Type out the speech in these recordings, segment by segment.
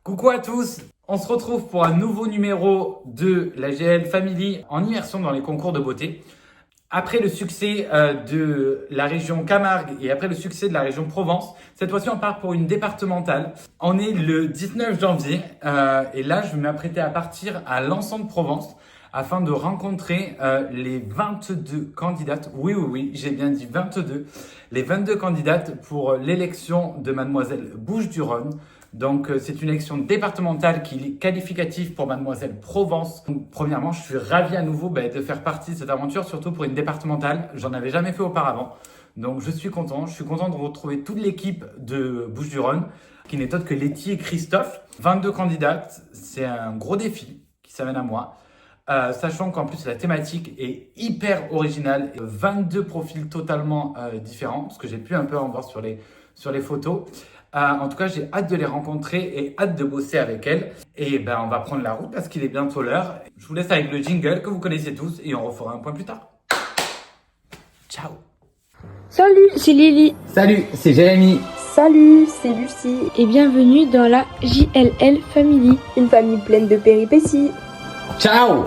Coucou à tous, on se retrouve pour un nouveau numéro de la GL Family en immersion dans les concours de beauté. Après le succès de la région Camargue et après le succès de la région Provence, cette fois-ci on part pour une départementale. On est le 19 janvier et là je vais m'apprêter à partir à Lançon de Provence afin de rencontrer les 22 candidates. Oui, j'ai bien dit 22. Les 22 candidates pour l'élection de Mademoiselle Bouches-du-Rhône. Donc, c'est une élection départementale qui est qualificative pour Mademoiselle Provence. Donc, premièrement, je suis ravi à nouveau de faire partie de cette aventure, surtout pour une départementale. J'en avais jamais fait auparavant. Donc, je suis content. Je suis content de retrouver toute l'équipe de Bouches-du-Rhône, qui n'est autre que Letty et Christophe. 22 candidates, c'est un gros défi qui s'amène à moi. Sachant qu'en plus, la thématique est hyper originale. 22 profils totalement différents, parce que j'ai pu un peu en voir sur les photos. En tout cas, j'ai hâte de les rencontrer et hâte de bosser avec elles. Et on va prendre la route parce qu'il est bientôt l'heure. Je vous laisse avec le jingle que vous connaissez tous et on refera un point plus tard. Ciao. Salut, c'est Lily. Salut, c'est Jérémy. Salut, c'est Lucie. Et bienvenue dans la JLL Family. Une famille pleine de péripéties. Ciao.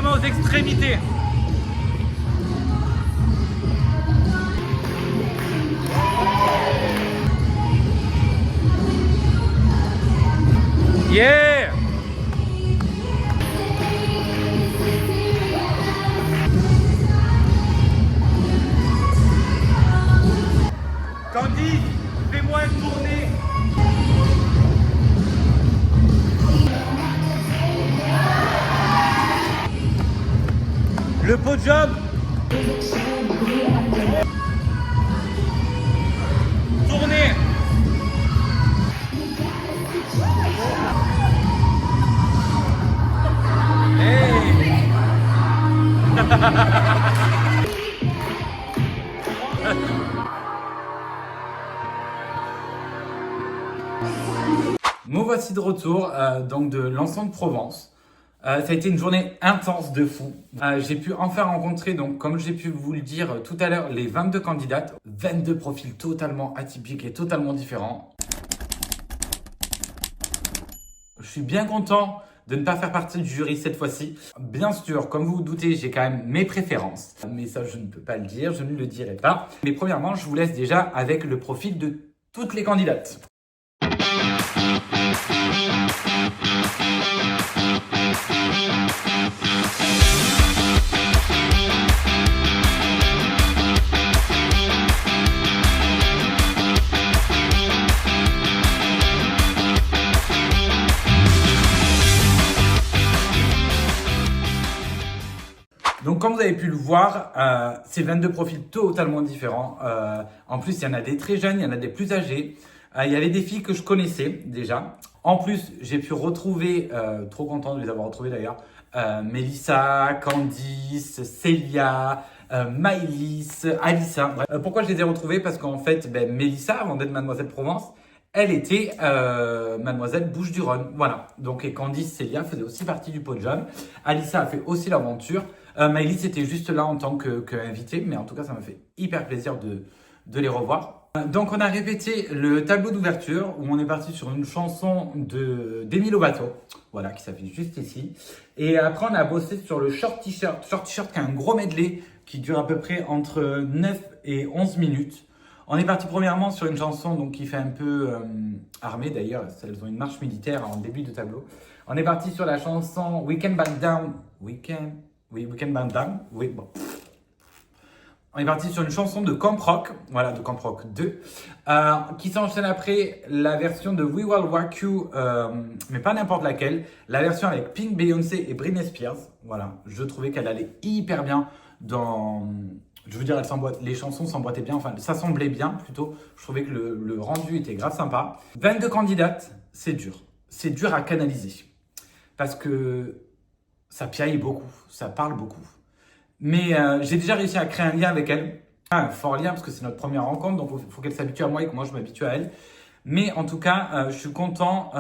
Aux extrémités. Yeah. Candy, fais-moi une tournée. Le podium. Tournez. Hey. Me voici de retour donc de Lançon de Provence. Ça a été une journée intense de fou. J'ai pu enfin rencontrer, donc comme j'ai pu vous le dire tout à l'heure, les 22 candidates. 22 profils totalement atypiques et totalement différents. Je suis bien content de ne pas faire partie du jury cette fois-ci. Bien sûr, comme vous vous doutez, j'ai quand même mes préférences. Mais ça, je ne peux pas le dire, je ne le dirai pas. Mais premièrement, je vous laisse déjà avec le profil de toutes les candidates. Donc, comme vous avez pu le voir, c'est 22 profils totalement différents. En plus, il y en a des très jeunes, il y en a des plus âgés. Il y avait des filles que je connaissais déjà. En plus, j'ai pu retrouver, trop content de les avoir retrouvées d'ailleurs, Mélissa, Candice, Célia, Maëlys, Alissa. Bref. Pourquoi je les ai retrouvées? Parce qu'en fait, Mélissa, avant d'être Mademoiselle Provence, elle était Mademoiselle Bouches-du-Rhône. Voilà. Donc, et Candice, Célia faisaient aussi partie du podium. Alissa a fait aussi l'aventure. Maëlys était juste là en tant qu'invitée, mais en tout cas, ça m'a fait hyper plaisir de les revoir. Donc on a répété le tableau d'ouverture où on est parti sur une chanson d'Émile Lovato, voilà, qui s'affiche juste ici. Et après on a bossé sur le short t-shirt qui a un gros medley qui dure à peu près entre 9 et 11 minutes. On est parti premièrement sur une chanson donc, qui fait un peu armée d'ailleurs, elles ont une marche militaire en début de tableau. On est parti sur la chanson We Can Back Down. We Can Back Down. Oui, bon. On est parti sur une chanson de Camp Rock, voilà, de Camp Rock 2, qui s'enchaîne après la version de We Will Rock You, mais pas n'importe laquelle, la version avec Pink, Beyoncé et Britney Spears. Voilà, je trouvais qu'elle allait hyper bien dans... Je veux dire, les chansons s'emboîtaient bien, enfin, ça semblait bien plutôt. Je trouvais que le rendu était grave sympa. 22 candidates, c'est dur. C'est dur à canaliser. Parce que ça piaille beaucoup, ça parle beaucoup. Mais j'ai déjà réussi à créer un lien avec elle. Un fort lien parce que c'est notre première rencontre, donc il faut qu'elle s'habitue à moi et que moi je m'habitue à elle. Mais en tout cas, je suis content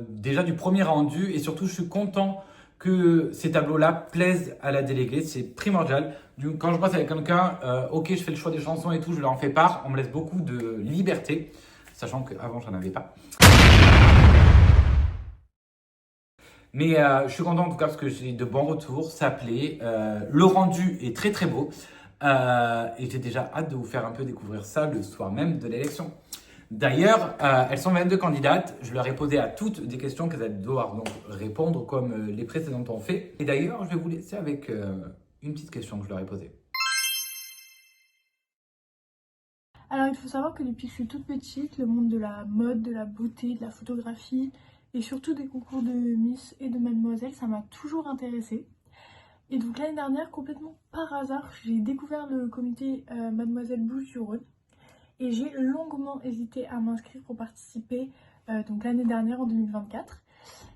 déjà du premier rendu et surtout je suis content que ces tableaux-là plaisent à la déléguée. C'est primordial. Quand je bosse avec quelqu'un, ok, je fais le choix des chansons et tout, je leur en fais part. On me laisse beaucoup de liberté, sachant qu'avant, j'en avais pas. Mais je suis content en tout cas parce que j'ai de bons retours, ça plaît. Le rendu est très très beau. Et j'ai déjà hâte de vous faire un peu découvrir ça le soir même de l'élection. D'ailleurs, elles sont 22 candidates. Je leur ai posé à toutes des questions qu'elles allaient devoir donc répondre comme les précédentes ont fait. Et d'ailleurs, je vais vous laisser avec une petite question que je leur ai posée. Alors il faut savoir que depuis que je suis toute petite, le monde de la mode, de la beauté, de la photographie et surtout des concours de Miss et de Mademoiselle, ça m'a toujours intéressée. Et donc l'année dernière, complètement par hasard, j'ai découvert le comité Mademoiselle Bouches-du-Rhône et j'ai longuement hésité à m'inscrire pour participer donc l'année dernière en 2024.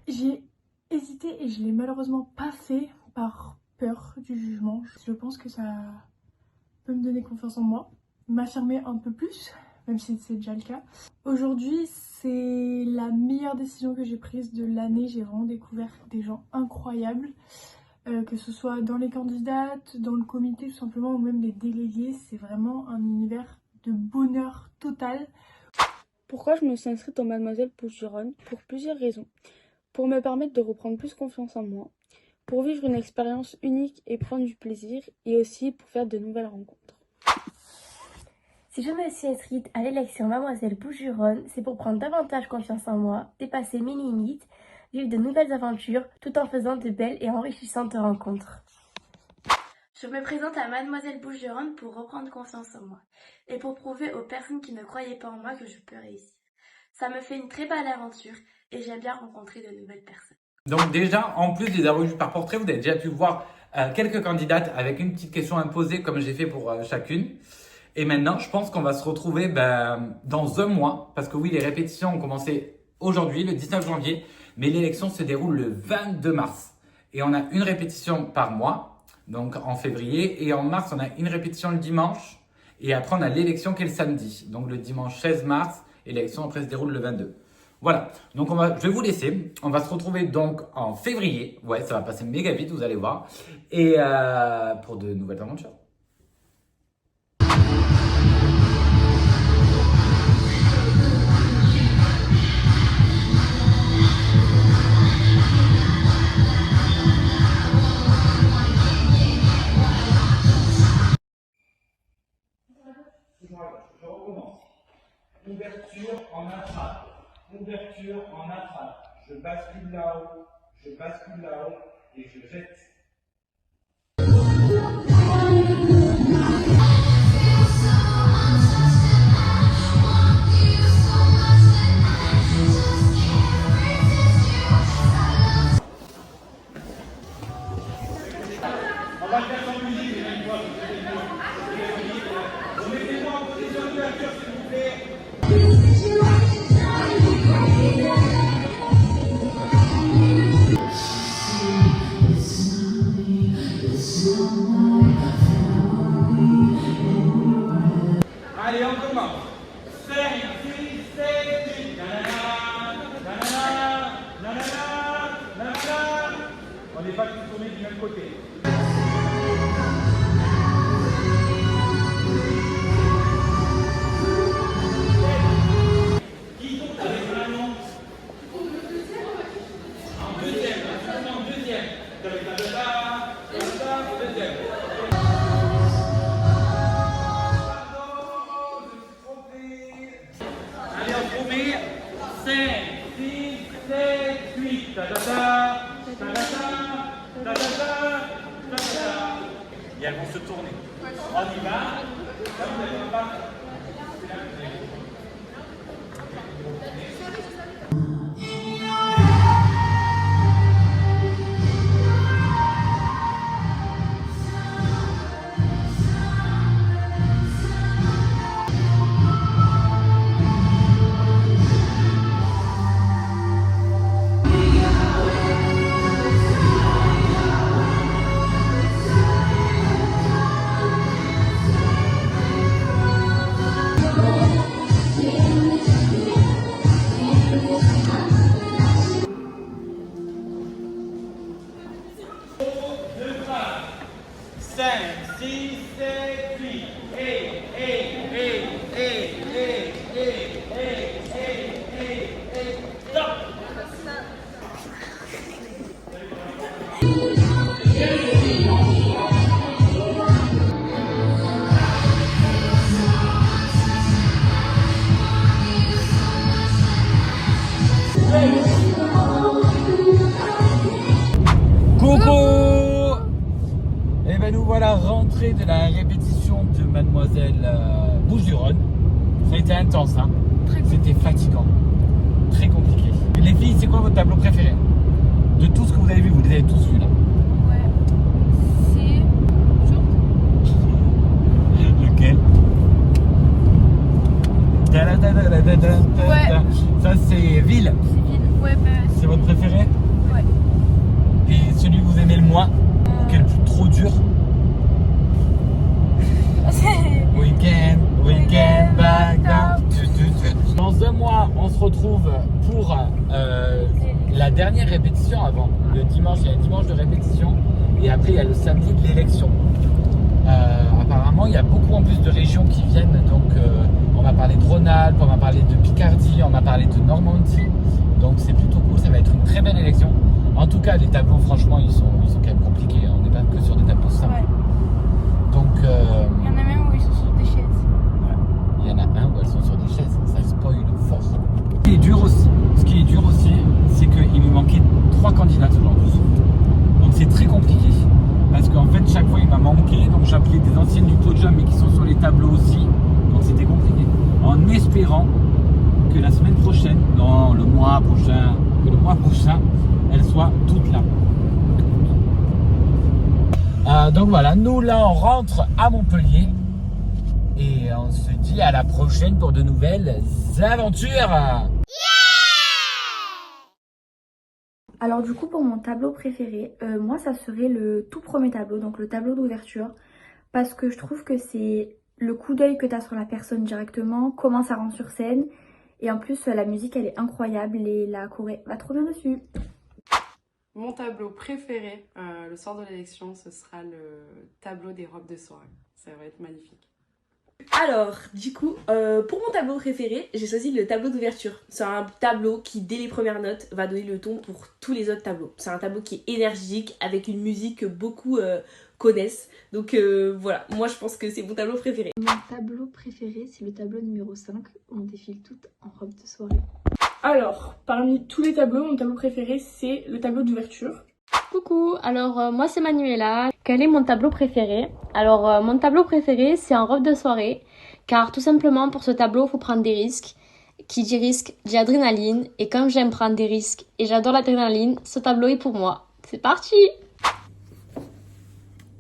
J'ai hésité et je l'ai malheureusement pas fait par peur du jugement. Je pense que ça peut me donner confiance en moi, m'affirmer un peu plus, même si c'est déjà le cas. Aujourd'hui, c'est la meilleure décision que j'ai prise de l'année. J'ai vraiment découvert des gens incroyables, que ce soit dans les candidates, dans le comité tout simplement, ou même les délégués. C'est vraiment un univers de bonheur total. Pourquoi je me suis inscrite en Mademoiselle Bouches-du-Rhône? Pour plusieurs raisons. Pour me permettre de reprendre plus confiance en moi, pour vivre une expérience unique et prendre du plaisir, et aussi pour faire de nouvelles rencontres. Si je me suis inscrite à l'élection Mademoiselle Bouches-du-Rhône, c'est pour prendre davantage confiance en moi, dépasser mes limites, vivre de nouvelles aventures, tout en faisant de belles et enrichissantes rencontres. Je me présente à Mademoiselle Bouches-du-Rhône pour reprendre confiance en moi et pour prouver aux personnes qui ne croyaient pas en moi que je peux réussir. Ça me fait une très belle aventure et j'aime bien rencontrer de nouvelles personnes. Donc déjà, en plus des avoir vus par portrait, vous avez déjà pu voir quelques candidates avec une petite question imposée comme j'ai fait pour chacune. Et maintenant, je pense qu'on va se retrouver dans un mois, parce que oui, les répétitions ont commencé aujourd'hui, le 19 janvier, mais l'élection se déroule le 22 mars. Et on a une répétition par mois, donc en février, et en mars, on a une répétition le dimanche, et après, on a l'élection qui est le samedi. Donc le dimanche 16 mars, et l'élection après se déroule le 22. Voilà, donc je vais vous laisser, on va se retrouver donc en février, ouais, ça va passer méga vite, vous allez voir, et pour de nouvelles aventures. Je recommence. Ouverture en attrape. Ouverture en attrape. Je bascule là-haut. Je bascule là-haut et je jette. On va le faire sans musique, les mêmes fois. Remettez-moi en position d'ouverture, s'il vous plaît. Allez, on commence. 5, 6, 7, 8. On n'est pas tous tournés du même côté. se tourner. On y va. Là, vous n'allez pas. Coucou! Et ben nous voilà rentrés de la répétition de Mademoiselle Bouches-du-Rhône. Ça a été intense, hein? C'était fatigant, très compliqué. Les filles, c'est quoi votre tableau préféré? De tout ce que vous avez vu, vous les avez tous vus là. Ouais. C'est. Lequel? Ouais. Ça c'est Ville. C'est vide. Ouais, bah. C'est votre préféré? Ouais. Et celui que vous aimez le moins? Quel est le plus trop dur? Weekend back down. Dans un mois, on se retrouve pour la dernière répétition avant. Le dimanche, il y a un dimanche de répétition. Et après, il y a le samedi de l'élection. Apparemment, il y a beaucoup en plus de régions qui viennent. Donc, on m'a parlé de Rhône-Alpes, on m'a parlé de Picardie, on m'a parlé de Normandie. Donc, c'est plutôt cool. Ça va être une très belle élection. En tout cas, les tableaux, franchement, ils sont quand même compliqués. On n'est pas que sur des tableaux simples. Ouais. Donc, Il y en a même où ils sont sur des chaises. il y en a un où elles sont sur des chaises. Ça spoil fort. Ce qui est dur aussi, c'est qu'il me manquait 3 candidates aujourd'hui. Donc, c'est très compliqué. Parce qu'en fait, chaque fois, il m'a manqué. Donc, j'appelais des anciennes du podium mais qui sont sur les tableaux aussi. Donc, c'était compliqué. En espérant que la semaine prochaine, non, le mois prochain, elles soient toutes là. Donc voilà, nous là, on rentre à Montpellier. Et on se dit à la prochaine pour de nouvelles aventures. Alors du coup pour mon tableau préféré, moi ça serait le tout premier tableau, donc le tableau d'ouverture, parce que je trouve que c'est le coup d'œil que tu as sur la personne directement, comment ça rend sur scène, et en plus la musique elle est incroyable et la choré va trop bien dessus. Mon tableau préféré, le soir de l'élection, ce sera le tableau des robes de soirée. Ça va être magnifique. Alors, du coup, pour mon tableau préféré, j'ai choisi le tableau d'ouverture. C'est un tableau qui, dès les premières notes, va donner le ton pour tous les autres tableaux. C'est un tableau qui est énergique, avec une musique que beaucoup connaissent. Donc voilà, moi je pense que c'est mon tableau préféré. Mon tableau préféré, c'est le tableau numéro 5. On défile toutes en robe de soirée. Alors, parmi tous les tableaux, mon tableau préféré, c'est le tableau d'ouverture. Coucou, alors moi c'est Manuela. Quel est mon tableau préféré? Alors mon tableau préféré c'est en robe de soirée, car tout simplement pour ce tableau il faut prendre des risques. Qui dit risque dit adrénaline, et comme j'aime prendre des risques et j'adore l'adrénaline, ce tableau est pour moi. C'est parti!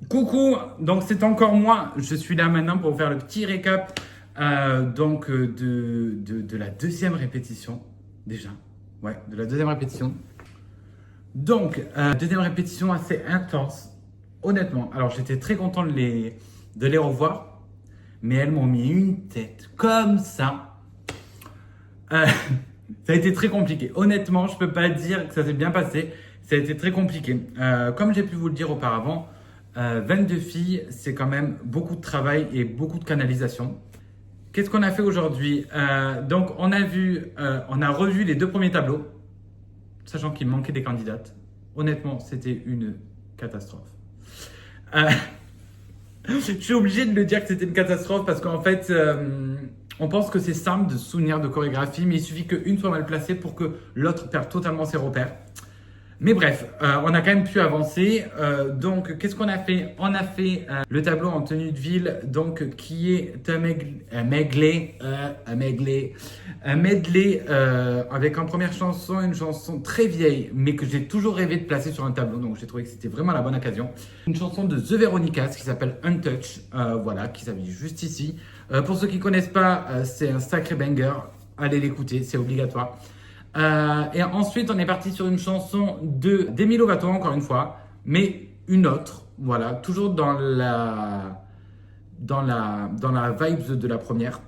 Coucou, donc c'est encore moi, je suis là maintenant pour vous faire le petit récap de la deuxième répétition, déjà, ouais, de la deuxième répétition. Donc, deuxième répétition assez intense, honnêtement. Alors, j'étais très content de les revoir, mais elles m'ont mis une tête comme ça. Ça a été très compliqué. Honnêtement, je peux pas dire que ça s'est bien passé. Ça a été très compliqué. Comme j'ai pu vous le dire auparavant, 22 filles, c'est quand même beaucoup de travail et beaucoup de canalisation. Qu'est-ce qu'on a fait aujourd'hui? Donc, on a revu les 2 premiers tableaux, sachant qu'il manquait des candidates. Honnêtement, c'était une catastrophe. Je suis obligé de le dire que c'était une catastrophe parce qu'en fait, on pense que c'est simple de se souvenir de chorégraphie, mais il suffit qu'une soit mal placée pour que l'autre perde totalement ses repères. Mais bref, on a quand même pu avancer. Donc, qu'est-ce qu'on a fait? On a fait le tableau en tenue de ville, donc qui est un medley avec en première chanson une chanson très vieille, mais que j'ai toujours rêvé de placer sur un tableau. Donc, j'ai trouvé que c'était vraiment la bonne occasion. Une chanson de The Veronicas qui s'appelle Untouched, voilà, qui s'affiche juste ici. Pour ceux qui connaissent pas, c'est un sacré banger. Allez l'écouter, c'est obligatoire. Et ensuite, on est parti sur une chanson de Demi Lovato, encore une fois, mais une autre, voilà, toujours dans la vibes de la première.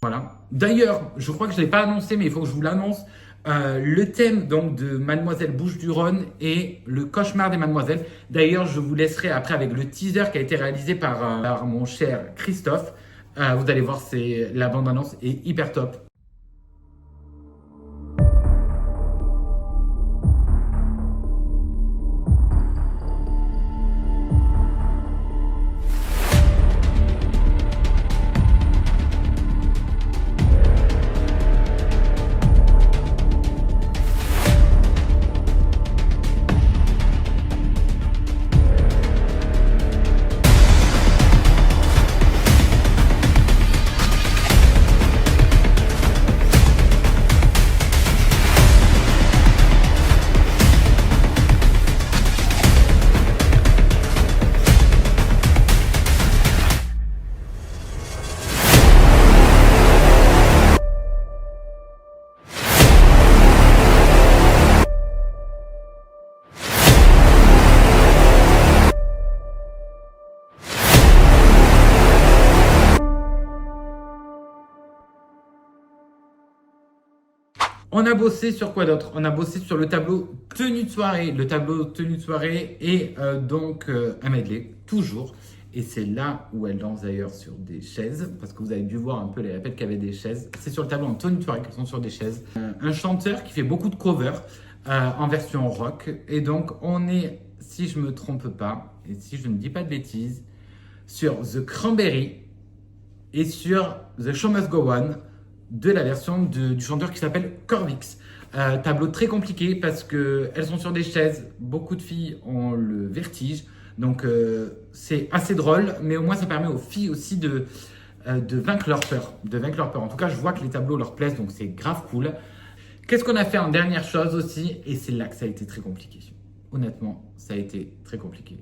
Voilà. D'ailleurs, je crois que je ne l'ai pas annoncé, mais il faut que je vous l'annonce. Le thème donc de Mademoiselle Bouches du Rhône est le cauchemar des mademoiselles. D'ailleurs, je vous laisserai après avec le teaser qui a été réalisé par mon cher Christophe. Vous allez voir, la bande-annonce est hyper top. On a bossé sur quoi d'autre? On a bossé sur le tableau tenue de soirée. Le tableau tenue de soirée est donc un medley, toujours. Et c'est là où elle danse d'ailleurs sur des chaises, parce que vous avez dû voir un peu les répètes qu'il y avait des chaises. C'est sur le tableau en tenue de soirée qu'elles sont sur des chaises. Un chanteur qui fait beaucoup de covers en version rock. Et donc on est, si je ne me trompe pas, et si je ne dis pas de bêtises, sur The Cranberry et sur The Show Must Go On, de la version du chanteur qui s'appelle Corvix. Tableau très compliqué parce qu'elles sont sur des chaises, beaucoup de filles ont le vertige, donc c'est assez drôle, mais au moins ça permet aux filles aussi de vaincre leur peur. En tout cas, je vois que les tableaux leur plaisent, donc c'est grave cool. Qu'est-ce qu'on a fait en dernière chose aussi? Et c'est là que ça a été très compliqué. Honnêtement, ça a été très compliqué.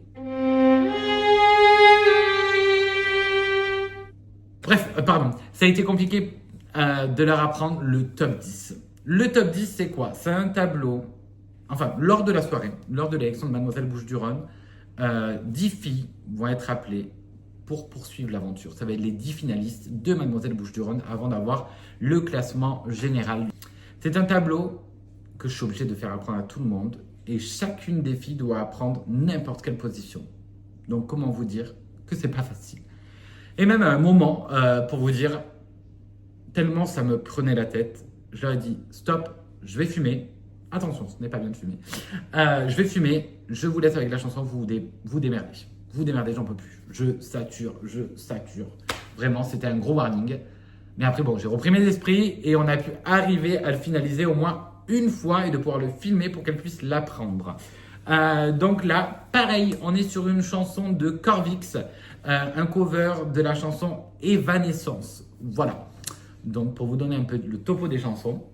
Bref, pardon, ça a été compliqué de leur apprendre le top 10. Le top 10, c'est quoi? C'est un tableau, enfin, lors de la soirée, lors de l'élection de Mademoiselle Bouches du Rhône, 10 filles vont être appelées pour poursuivre l'aventure. Ça va être les 10 finalistes de Mademoiselle Bouches du Rhône avant d'avoir le classement général. C'est un tableau que je suis obligé de faire apprendre à tout le monde et chacune des filles doit apprendre n'importe quelle position. Donc, comment vous dire que c'est pas facile? Et même à un moment, pour vous dire, tellement ça me prenait la tête, je leur ai dit stop, je vais fumer. Attention, ce n'est pas bien de fumer. Je vais fumer, je vous laisse avec la chanson, vous démerdez. Vous démerdez, j'en peux plus. Je sature. Vraiment, c'était un gros warning. Mais après, bon, j'ai repris mes esprits et on a pu arriver à le finaliser au moins une fois et de pouvoir le filmer pour qu'elle puisse l'apprendre. Donc là, pareil, on est sur une chanson de Corvix, un cover de la chanson Evanescence. Voilà. Donc, pour vous donner un peu le topo des chansons.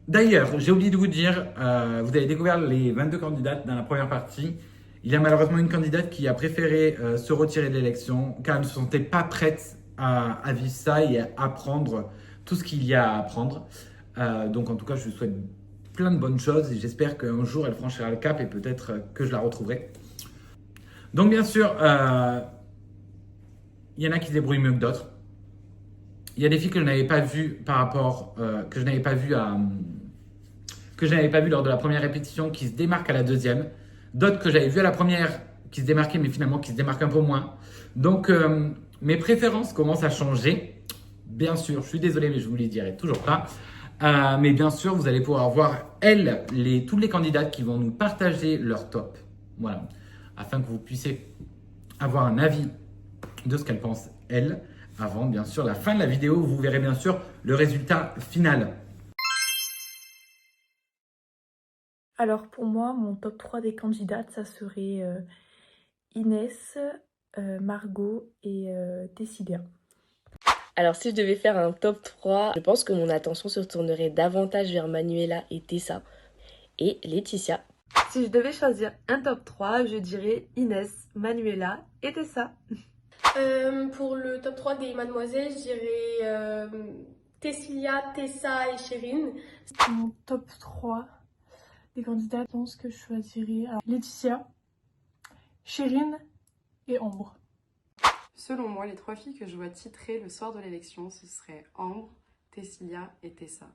D'ailleurs, j'ai oublié de vous dire, vous avez découvert les 22 candidates dans la première partie. Il y a malheureusement une candidate qui a préféré se retirer de l'élection car elle ne se sentait pas prête à vivre ça et à apprendre tout ce qu'il y a à apprendre. Donc, en tout cas, je lui souhaite plein de bonnes choses et j'espère qu'un jour, elle franchira le cap et peut-être que je la retrouverai. Donc, bien sûr, il y en a qui se débrouillent mieux que d'autres. Il y a des filles que je n'avais pas vues que je n'avais pas vues lors de la première répétition qui se démarquent à la deuxième. D'autres que j'avais vues à la première qui se démarquaient mais finalement qui se démarquent un peu moins. Donc mes préférences commencent à changer. Bien sûr, je suis désolé mais je vous les dirai toujours pas. Mais bien sûr, vous allez pouvoir voir toutes les candidates qui vont nous partager leur top. Voilà, afin que vous puissiez avoir un avis de ce qu'elles pensent elles. Avant, bien sûr, la fin de la vidéo, vous verrez bien sûr le résultat final. Alors pour moi, mon top 3 des candidates, ça serait Inès, Margot et Tessilia. Alors si je devais faire un top 3, je pense que mon attention se tournerait davantage vers Manuela et Tessa et Laetitia. Si je devais choisir un top 3, je dirais Inès, Manuela et Tessa. Pour le top 3 des mademoiselles, je dirais Tessilia, Tessa et Chérine. Mon top 3 des candidats, je pense que je choisirais Laetitia, Chérine et Ambre. Selon moi, les 3 filles que je vois titrer le soir de l'élection, ce seraient Ambre, Tessilia et Tessa.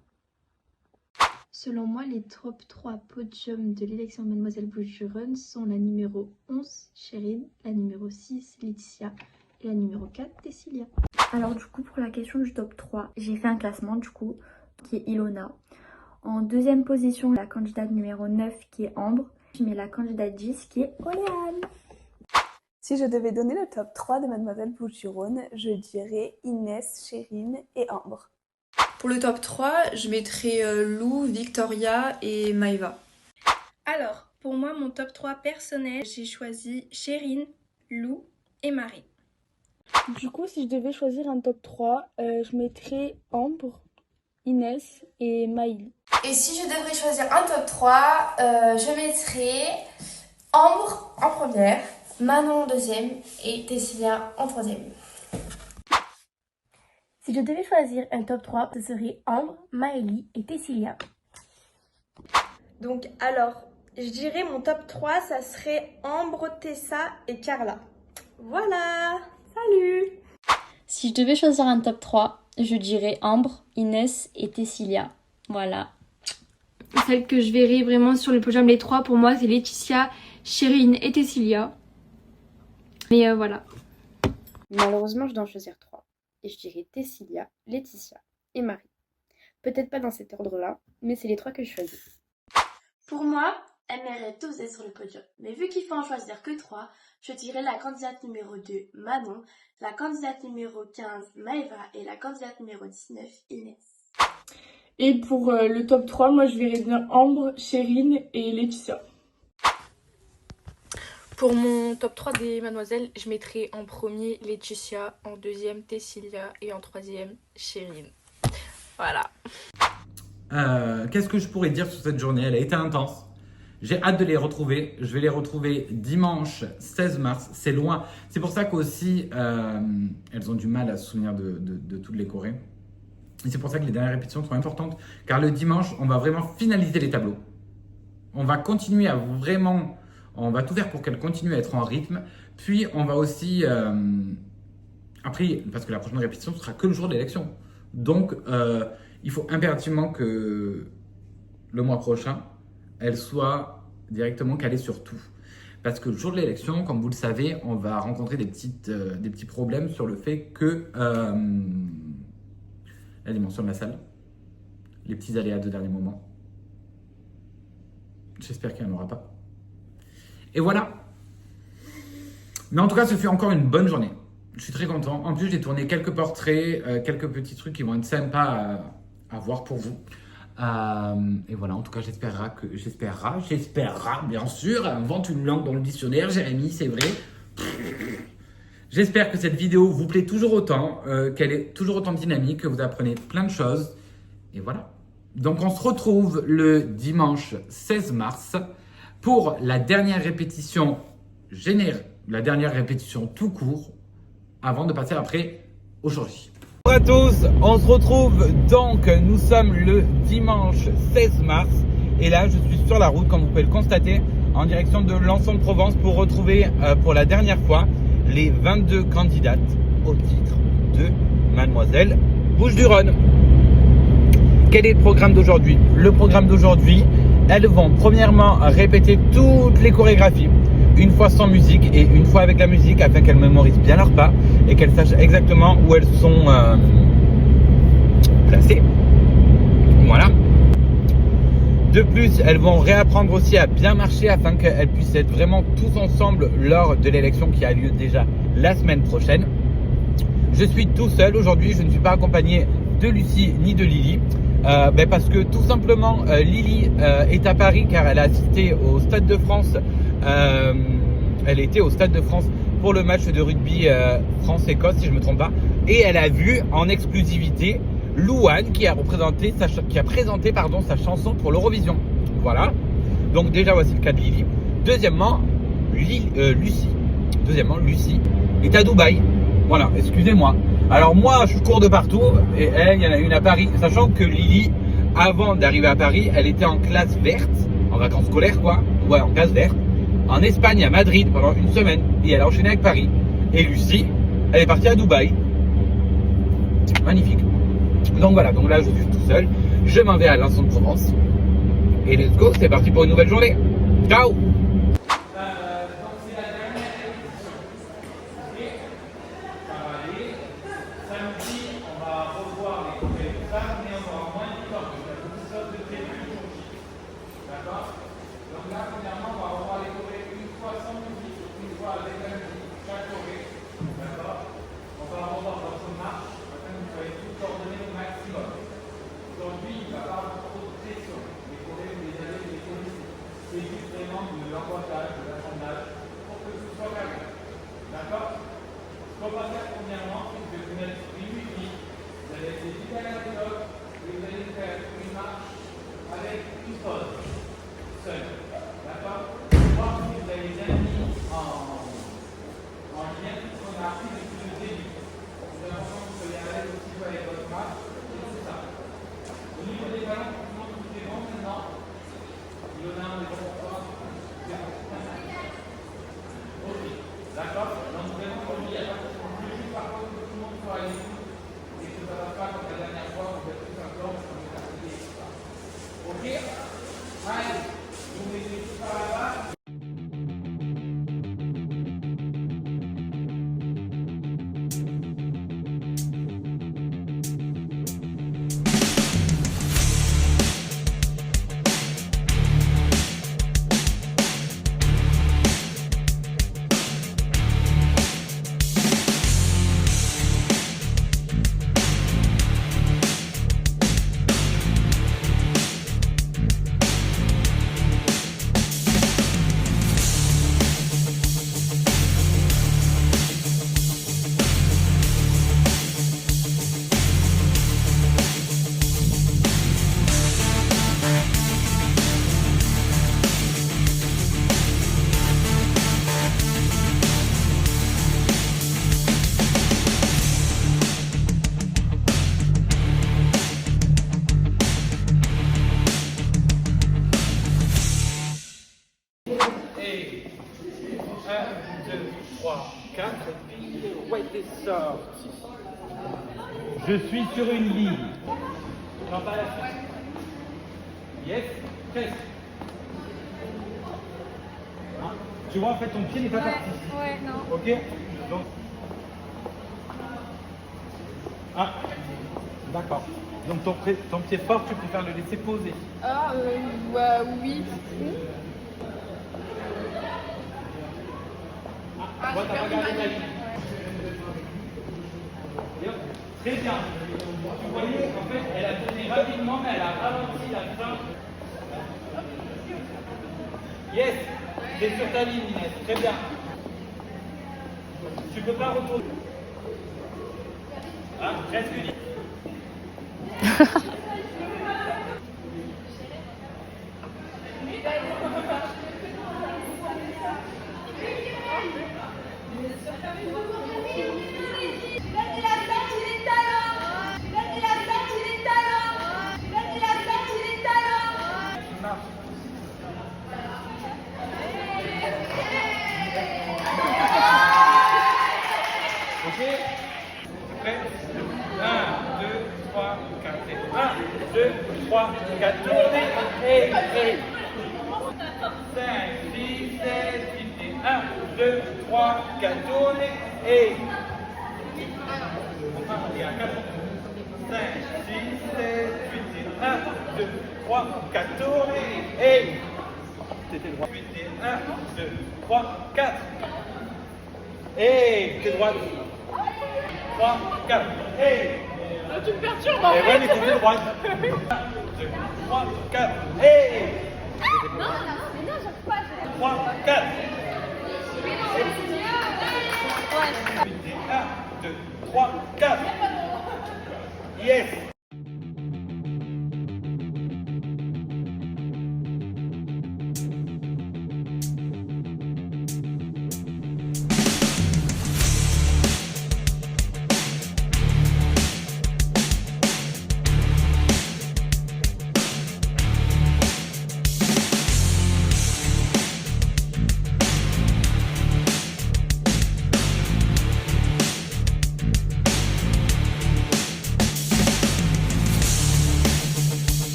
Selon moi, les top 3 podiums de l'élection Mademoiselle Bouches-du-Rhône sont la numéro 11, Chérine, la numéro 6, Laetitia et la numéro 4, Tessilia. Alors du coup, pour la question du top 3, j'ai fait un classement du coup, qui est Ilona. En deuxième position, la candidate numéro 9 qui est Ambre. Je mets la candidate 10 qui est Oriane. Si je devais donner le top 3 de Mademoiselle Bouches-du-Rhône, je dirais Inès, Chérine et Ambre. Pour le top 3, je mettrais Lou, Victoria et Maëva. Alors, pour moi, mon top 3 personnel, j'ai choisi Chérine, Lou et Marie. Du coup, si je devais choisir un top 3, je mettrais Ambre, Inès et Maïli. Et si je devrais choisir un top 3, je mettrais Ambre en première, Manon en deuxième et Tessilia en troisième. Si je devais choisir un top 3, ce serait Ambre, Maëlie et Tessilia. Donc alors, je dirais mon top 3, ça serait Ambre, Tessa et Carla. Voilà, salut! Si je devais choisir un top 3, je dirais Ambre, Inès et Tessilia. Voilà. Celle que je verrais vraiment sur le podium, les 3, pour moi, c'est Laetitia, Chérine et Tessilia. Mais voilà. Malheureusement, je dois en choisir 3. Et je dirais Tessilia, Laetitia et Marie. Peut-être pas dans cet ordre-là, mais c'est les 3 que je choisis. Pour moi, elles méritent tous d'être sur le podium. Mais vu qu'il faut en choisir que 3, je dirais la candidate numéro 2, Manon, la candidate numéro 15, Maëva et la candidate numéro 19, Inès. Et pour le top 3, moi je verrais bien Ambre, Chérine et Laetitia. Pour mon top 3 des mademoiselles, je mettrai en premier Laetitia, en deuxième Tessilia et en troisième Chérine. Voilà. Qu'est-ce que je pourrais dire sur cette journée? Elle a été intense. J'ai hâte de les retrouver. Je vais les retrouver dimanche 16 mars. C'est loin. C'est pour ça qu'aussi, elles ont du mal à se souvenir de toutes les chorés. Et c'est pour ça que les dernières répétitions sont importantes. Car le dimanche, on va vraiment finaliser les tableaux. On va continuer à vraiment... On va tout faire pour qu'elle continue à être en rythme. Puis, on va aussi... après, parce que la prochaine répétition ne sera que le jour de l'élection. Donc, il faut impérativement que le mois prochain, elle soit directement calée sur tout. Parce que le jour de l'élection, comme vous le savez, on va rencontrer des petits problèmes sur le fait que la dimension de la salle, les petits aléas de dernier moment. J'espère qu'il n'y en aura pas. Et voilà. Mais en tout cas, ce fut encore une bonne journée. Je suis très content. En plus, j'ai tourné quelques portraits, quelques petits trucs qui vont être sympas à voir pour vous. Et voilà, en tout cas, j'espérerai, bien sûr, invente une langue dans le dictionnaire, Jérémy, c'est vrai. J'espère que cette vidéo vous plaît toujours autant, qu'elle est toujours autant dynamique, que vous apprenez plein de choses. Et voilà. Donc, on se retrouve le dimanche 16 mars pour la dernière répétition la dernière répétition tout court, avant de passer après au jour J. Bonjour à tous, on se retrouve donc, nous sommes le dimanche 16 mars et là je suis sur la route, comme vous pouvez le constater, en direction de Lançon-de-Provence pour retrouver pour la dernière fois les 22 candidates au titre de Mademoiselle Bouches-du-Rhône. Quel est le programme d'aujourd'hui? Le programme d'aujourd'hui, elles vont premièrement répéter toutes les chorégraphies, une fois sans musique et une fois avec la musique, afin qu'elles mémorisent bien leurs pas et qu'elles sachent exactement où elles sont placées. Voilà. De plus, elles vont réapprendre aussi à bien marcher afin qu'elles puissent être vraiment tous ensemble lors de l'élection qui a lieu déjà la semaine prochaine. Je suis tout seul aujourd'hui, je ne suis pas accompagné de Lucie ni de Lily. Parce que tout simplement, Lily est à Paris car elle a assisté au Stade de France. Elle était au Stade de France pour le match de rugby France-Écosse, si je ne me trompe pas. Et elle a vu en exclusivité Louane qui a présenté sa chanson pour l'Eurovision. Voilà. Donc déjà, voici le cas de Lily. Deuxièmement, Lucie est à Dubaï. Voilà, excusez-moi. Alors moi, je cours de partout et elle, il y en a une à Paris. Sachant que Lily, avant d'arriver à Paris, elle était en classe verte, en vacances scolaires quoi. Ouais, en classe verte. En Espagne, à Madrid, pendant une semaine. Et elle a enchaîné avec Paris. Et Lucie, elle est partie à Dubaï. Magnifique. Donc voilà, donc là je suis tout seul. Je m'en vais à l'Aix-en-Provence. Et let's go, c'est parti pour une nouvelle journée. Ciao. Je suis sur une ligne. J'en parle à la suite. Yes, test. Hein? Tu vois, en fait, ton pied n'est pas parti. Ouais, non. Ok. Donc. Ah, d'accord. Donc ton pied fort, tu préfères le laisser poser. Ah, oui. Ah, toi, t'as regardé ta ligne. Très bien. Tu voyais, en fait, elle a tourné rapidement, mais elle a ralenti la fin. Yes, c'est sur ta ligne, Inès. Très bien. Tu peux pas retourner. Ah, presque libre. Ok? Prêt? 1, 2, 3, 4, 1, 2, 3, 4, tournez, et 5, 6, 7, 8, et 1, 2, 3, 4, tournez, et 5, 6, 7, 8, et 1, 2, 3, 4, tournez, et t'étais droit, 8, et 1, 2, 3, 4, et t'es droite, 3, 4, et Tu me perturbes en Et fait. ouais, mais t'étais droite. 1, 2, 3, 4. Hey! Non, mais non, j'arrive pas. 3, 4. Ouais. 1, 2, 3, 4. Yes!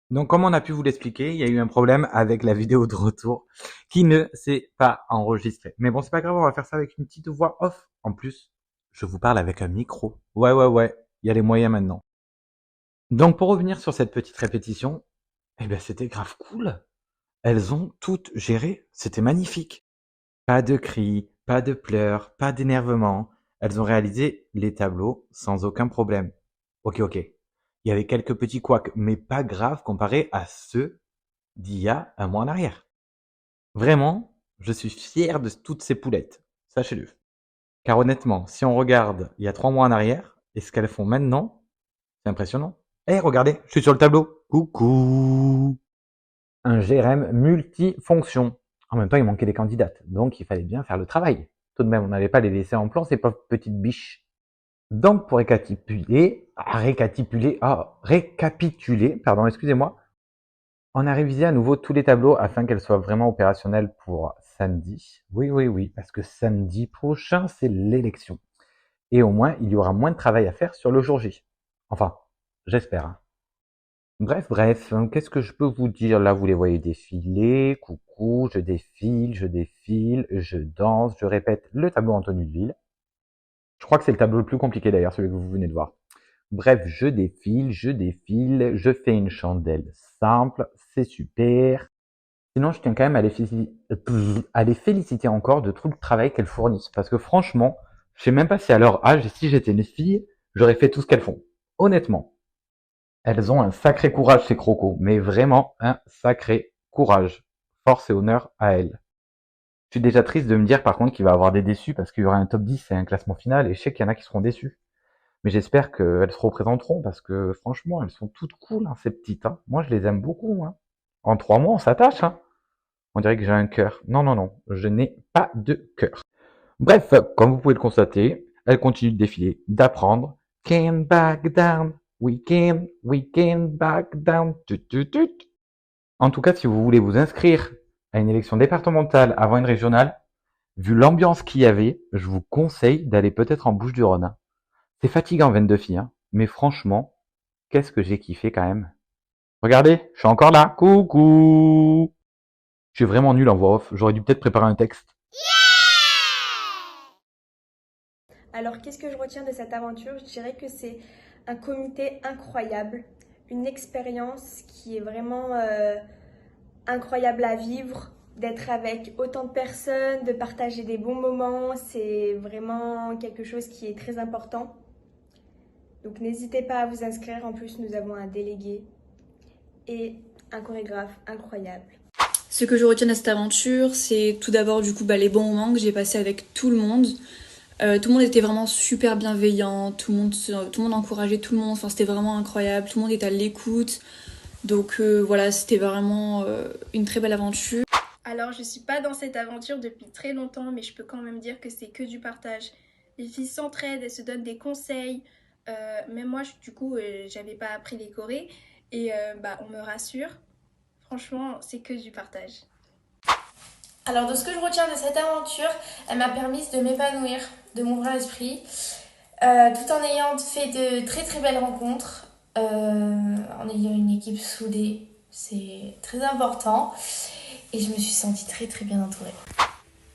Donc, comme on a pu vous l'expliquer, il y a eu un problème avec la vidéo de retour qui ne s'est pas enregistrée. Mais bon, c'est pas grave, on va faire ça avec une petite voix off. En plus, je vous parle avec un micro. Ouais, il y a les moyens maintenant. Donc, pour revenir sur cette petite répétition, eh ben, c'était grave cool. Elles ont toutes géré. C'était magnifique. Pas de cris, pas de pleurs, pas d'énervement. Elles ont réalisé les tableaux sans aucun problème. Ok. Il y avait quelques petits couacs, mais pas grave comparé à ceux d'il y a un mois en arrière. Vraiment, je suis fier de toutes ces poulettes, sachez-le. Car honnêtement, si on regarde il y a 3 mois en arrière, et ce qu'elles font maintenant, c'est impressionnant. Eh, regardez, je suis sur le tableau. Coucou! Un GRM multifonction. En même temps, il manquait des candidates, donc il fallait bien faire le travail. Tout de même, on n'allait pas les laisser en plan, ces pauvres petites biches. Donc, pour récapituler, excusez-moi, on a révisé à nouveau tous les tableaux afin qu'elles soient vraiment opérationnelles pour samedi. Oui, parce que samedi prochain, c'est l'élection. Et au moins, il y aura moins de travail à faire sur le jour J. Enfin, j'espère. Hein. Bref, qu'est-ce que je peux vous dire? Là, vous les voyez défiler, coucou, je défile, je danse, je répète le tableau en tenue de ville. Je crois que c'est le tableau le plus compliqué d'ailleurs, celui que vous venez de voir. Bref, je défile, je fais une chandelle simple, c'est super. Sinon, je tiens quand même à les féliciter encore de tout le travail qu'elles fournissent. Parce que franchement, je sais même pas si à leur âge, si j'étais une fille, j'aurais fait tout ce qu'elles font. Honnêtement. Elles ont un sacré courage, ces crocos. Mais vraiment un sacré courage. Force et honneur à elles. Je suis déjà triste de me dire par contre qu'il va y avoir des déçus parce qu'il y aura un top 10 et un classement final et je sais qu'il y en a qui seront déçus. Mais j'espère qu'elles se représenteront parce que franchement, elles sont toutes cool, hein, ces petites. Hein. Moi, je les aime beaucoup. Hein. En 3 mois, on s'attache. Hein. On dirait que j'ai un cœur. Non, je n'ai pas de cœur. Bref, comme vous pouvez le constater, elles continuent de défiler, d'apprendre. Can back down, we can back down. En tout cas, si vous voulez vous inscrire à une élection départementale avant une régionale, vu l'ambiance qu'il y avait, je vous conseille d'aller peut-être en Bouches-du-Rhône. Hein. C'est fatigant 22 filles, hein, mais franchement, qu'est-ce que j'ai kiffé quand même. Regardez, je suis encore là. Coucou! Je suis vraiment nul en voix off. J'aurais dû peut-être préparer un texte. Alors, qu'est-ce que je retiens de cette aventure? Je dirais que c'est un comité incroyable, une expérience qui est vraiment incroyable à vivre, d'être avec autant de personnes, de partager des bons moments, c'est vraiment quelque chose qui est très important. Donc n'hésitez pas à vous inscrire, en plus nous avons un délégué et un chorégraphe incroyable. Ce que je retiens de cette aventure, c'est tout d'abord du coup les bons moments que j'ai passés avec tout le monde. Tout le monde était vraiment super bienveillant, tout le monde encourageait tout le monde, enfin, c'était vraiment incroyable, tout le monde était à l'écoute. Donc voilà, c'était vraiment une très belle aventure. Alors je suis pas dans cette aventure depuis très longtemps, mais je peux quand même dire que c'est que du partage. Les filles s'entraident, elles se donnent des conseils. Même moi, du coup, j'avais pas appris les chorés et on me rassure. Franchement, c'est que du partage. Alors de ce que je retiens de cette aventure, elle m'a permis de m'épanouir, de m'ouvrir l'esprit, tout en ayant fait de très très belles rencontres, en ayant une équipe soudée, c'est très important et je me suis sentie très très bien entourée.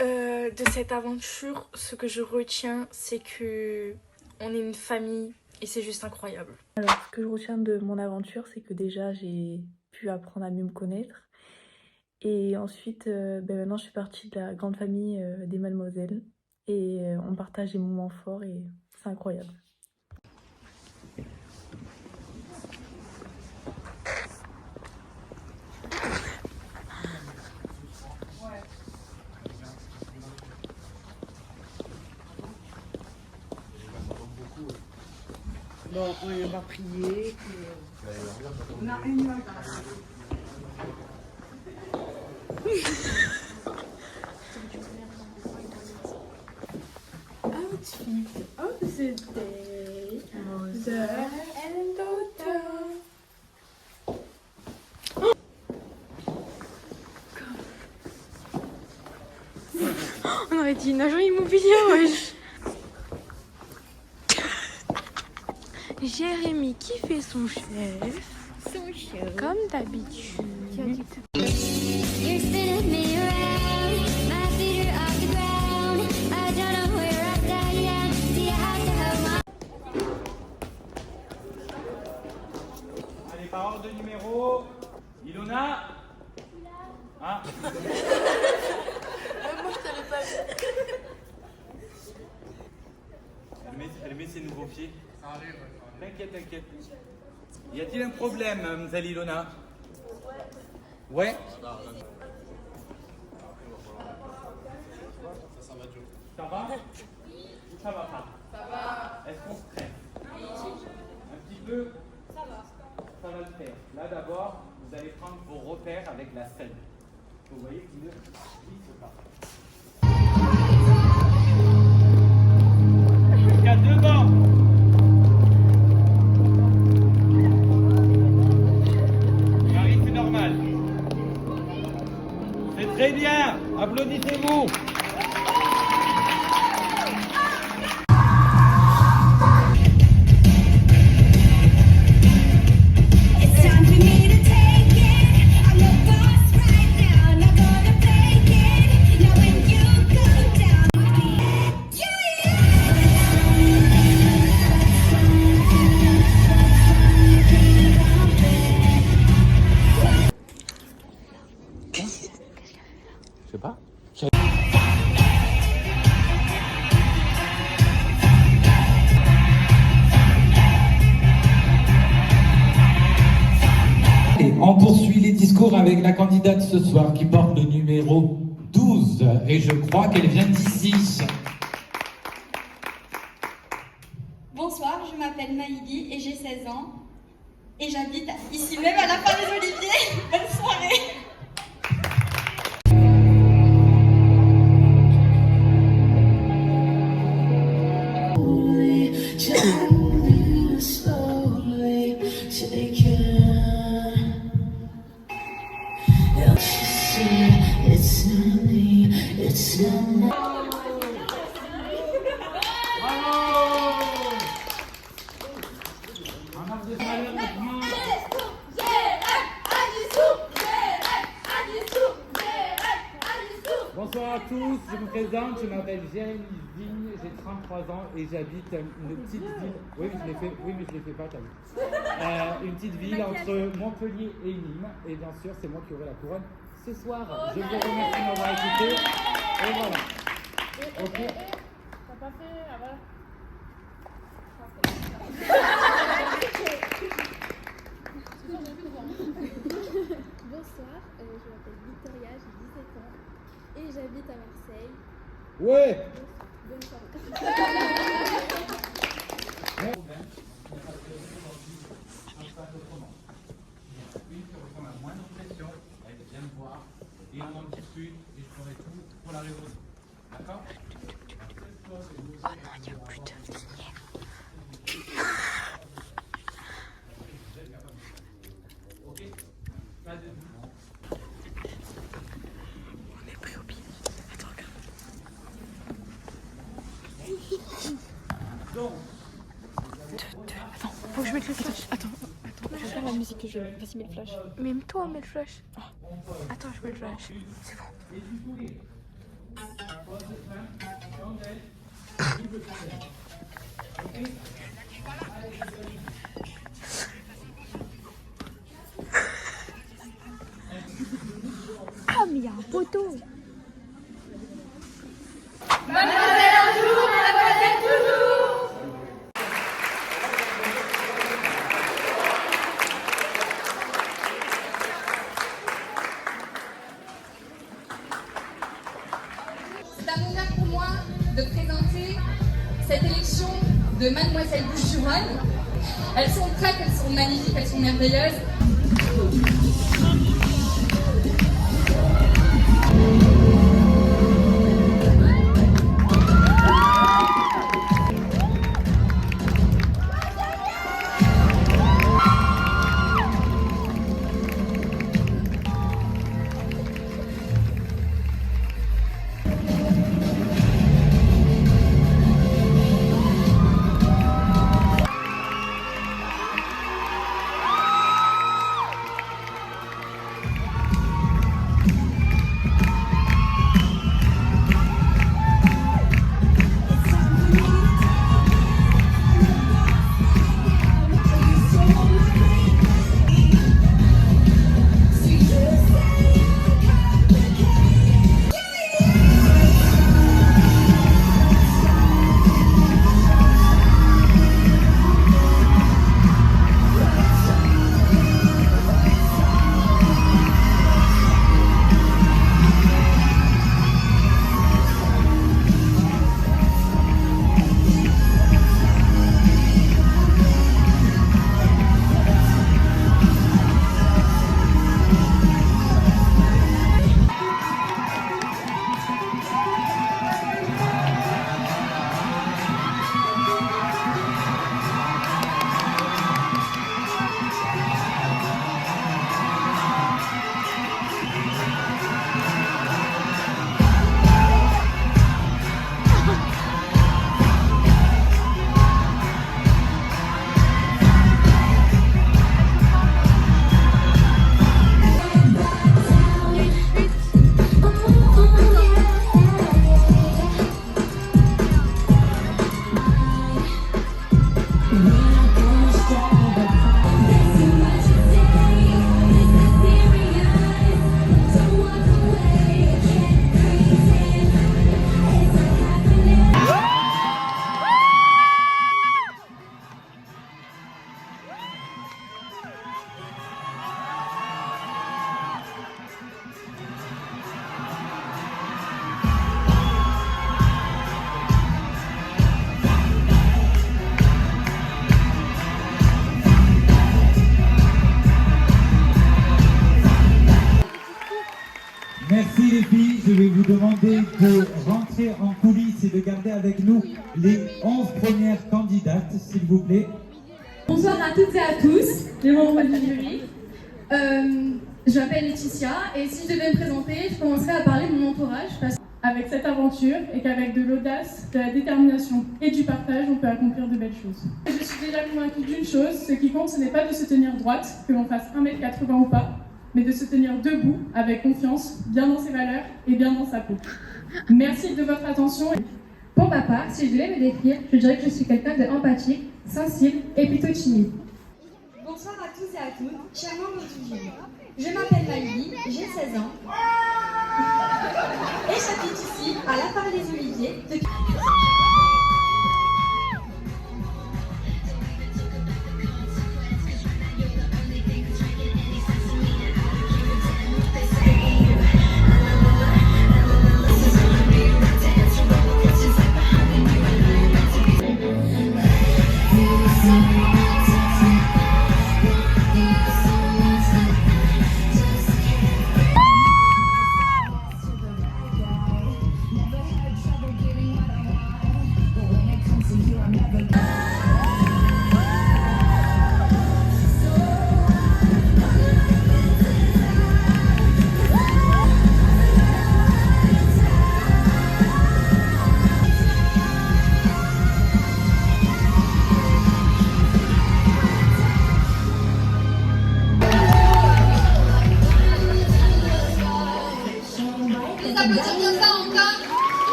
De cette aventure, ce que je retiens, c'est que on est une famille et c'est juste incroyable. Alors, ce que je retiens de mon aventure, c'est que déjà, j'ai pu apprendre à mieux me connaître. Et ensuite, maintenant, je suis partie de la grande famille des mademoiselles. Et on partage des moments forts et c'est incroyable. Bon, on va prier. Non, il va pas. Outfit of the day, mother and daughter. On aurait dit une agent immobilier, wesh. Jérémy qui fait son chef. Comme d'habitude. Allez, par ordre de numéro. Ilona. Ah. Moi, je t'avais pas vu. Elle met ses nouveaux pieds. T'inquiète, t'inquiète. Y a-t-il un problème, mademoiselle Ilona? Ouais. Ça va ou ça va pas? Ça va. Est-ce qu'on se traite? Un petit peu? Ça va. Ça va le faire. Là d'abord, vous allez prendre vos repères avec la scène. Vous voyez qu'il ne glisse pas. Jusqu'à devant. Marie, c'est normal. C'est très bien. Applaudissez-vous. Je sais pas. Et on poursuit les discours avec la candidate ce soir qui porte le numéro 12 et je crois qu'elle vient d'ici. Bonsoir, je m'appelle Maïdi et j'ai 16 ans et j'habite ici même à la fin des Oliviers. Bonne soirée. Bonsoir à tous, je me présente, je m'appelle Jérémy Vigne, j'ai 33 ans et j'habite une petite ville. Oui, mais je l'ai fait pas, t'as vu. Une petite ville entre Montpellier et Nîmes. Et bien sûr, c'est moi qui aurai la couronne ce soir. Je vous remercie de m'avoir écouté. Et voilà. Ok. T'as pas fait. Ah voilà. Bonsoir, je m'appelle Victoria, j'ai 17 ans et j'habite à Marseille. Ouais. Bonne soirée. Une qui ressent la moindre pression, elle vient me voir et on en discute et je ferai tout pour la résoudre. D'accord? Oh non, il n'y a plus de lumière. Ok? Pas de on est pris au pied. Attends, regarde. Donc. Attends, faut que je mette le flash. Attends, je vais faire la musique que je vais. Vas-y, mets le flash. Même toi, mets le flash. Attends, je mets le flash. C'est bon. Oh, mais il y a un poteau. Mademoiselle un jour, mademoiselle toujours. C'est un honneur pour moi de présenter cette élection de Mademoiselle Bouches-du-Rhône. Elles sont prêtes, elles sont magnifiques, elles sont merveilleuses. Merci les filles, je vais vous demander de rentrer en coulisses et de garder avec nous les 11 premières candidates, s'il vous plaît. Bonsoir à toutes et à tous, les membres du jury. Je m'appelle Laetitia et si je devais me présenter, je commencerai à parler de mon entourage. Avec cette aventure et qu'avec de l'audace, de la détermination et du partage, on peut accomplir de belles choses. Je suis déjà convaincue d'une chose, ce qui compte, ce n'est pas de se tenir droite, que l'on fasse 1m80 ou pas, mais de se tenir debout, avec confiance, bien dans ses valeurs et bien dans sa peau. Merci de votre attention. Pour ma part, si je devais me décrire, je dirais que je suis quelqu'un d'empathique, sensible et plutôt timide. Bonsoir à tous et à toutes, chers membres du jury. Je m'appelle Maïli, j'ai 16 ans et j'habite ici, à la Part des Oliviers, depuis...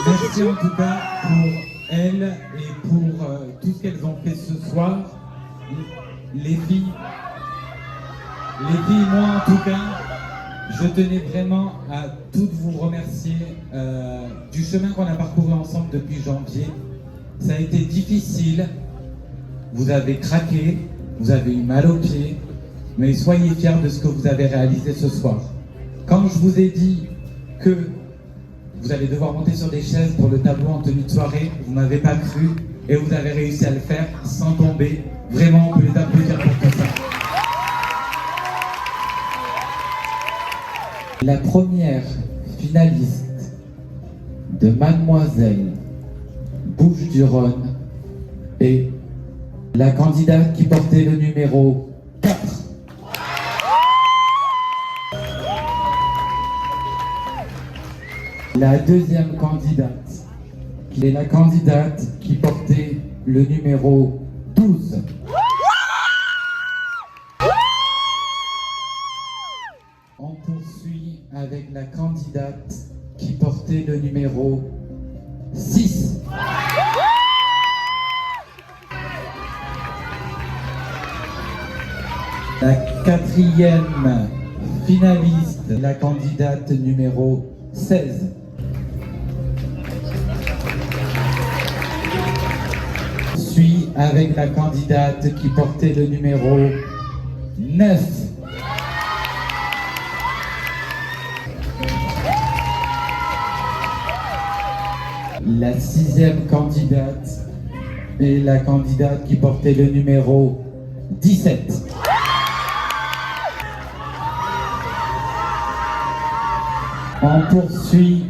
Merci en tout cas pour elles et pour tout ce qu'elles ont fait ce soir. Les filles, moi en tout cas, je tenais vraiment à toutes vous remercier du chemin qu'on a parcouru ensemble depuis janvier. Ça a été difficile, vous avez craqué, vous avez eu mal aux pieds, mais soyez fiers de ce que vous avez réalisé ce soir. Quand je vous ai dit que vous allez devoir monter sur des chaises pour le tableau en tenue de soirée, vous m'avez pas cru et vous avez réussi à le faire sans tomber. Vraiment, on peut les applaudir pour tout ça. La première finaliste de Mademoiselle Bouches-du-Rhône est la candidate qui portait le numéro 4. La deuxième candidate, qui est la candidate qui portait le numéro 12. On poursuit avec la candidate qui portait le numéro 6. La quatrième finaliste, la candidate numéro 16. Suis avec la candidate qui portait le numéro 9. La sixième candidate est la candidate qui portait le numéro 17. On poursuit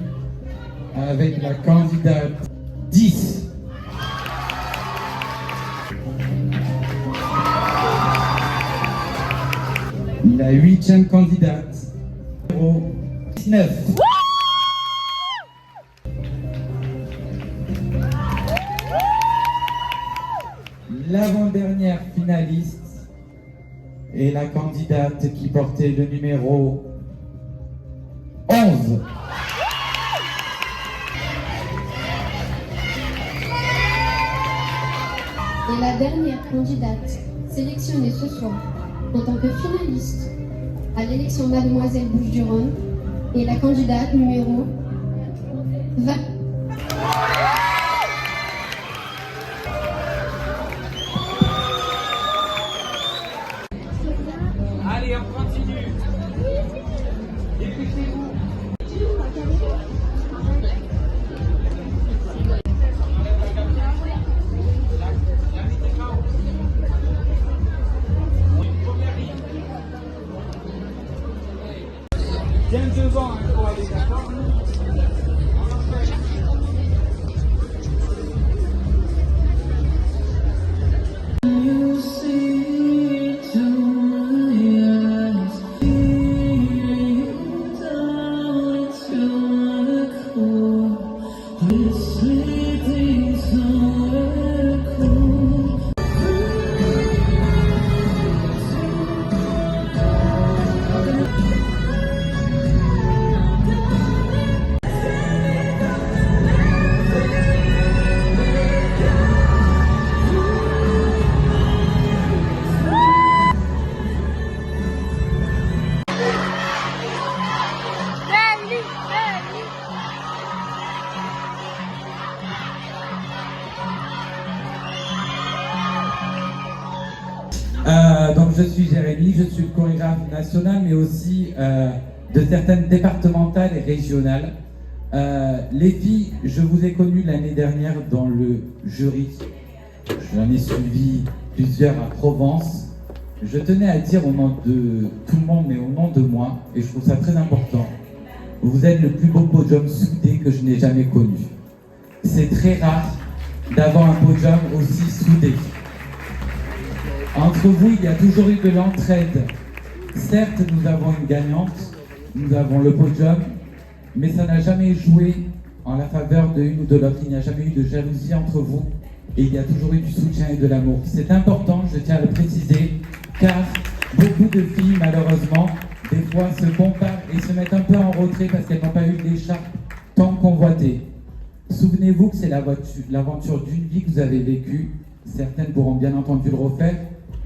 avec la candidate 10. La huitième candidate, numéro 19. L'avant-dernière finaliste est la candidate qui portait le numéro 11. Et la dernière candidate sélectionnée ce soir en tant que finaliste à l'élection Mademoiselle Bouches-du-Rhône est la candidate numéro 20. Allez, on continue. Dépêchez-vous. Bien devant, il faut aller, d'accord? Donc je suis Jérémy, je suis le chorégraphe national mais aussi de certaines départementales et régionales. Les filles, je vous ai connues l'année dernière dans le jury. J'en ai suivi plusieurs à Provence. Je tenais à dire au nom de tout le monde, mais au nom de moi, et je trouve ça très important, vous êtes le plus beau podium soudé que je n'ai jamais connu. C'est très rare d'avoir un podium aussi soudé. Entre vous, il y a toujours eu de l'entraide. Certes, nous avons une gagnante, nous avons le podium, mais ça n'a jamais joué en la faveur de l'une ou de l'autre. Il n'y a jamais eu de jalousie entre vous et il y a toujours eu du soutien et de l'amour. C'est important, je tiens à le préciser, car beaucoup de filles, malheureusement, des fois se comparent et se mettent un peu en retrait parce qu'elles n'ont pas eu l'écharpe tant convoitée. Souvenez-vous que c'est l'aventure d'une vie que vous avez vécue. Certaines pourront bien entendu le refaire.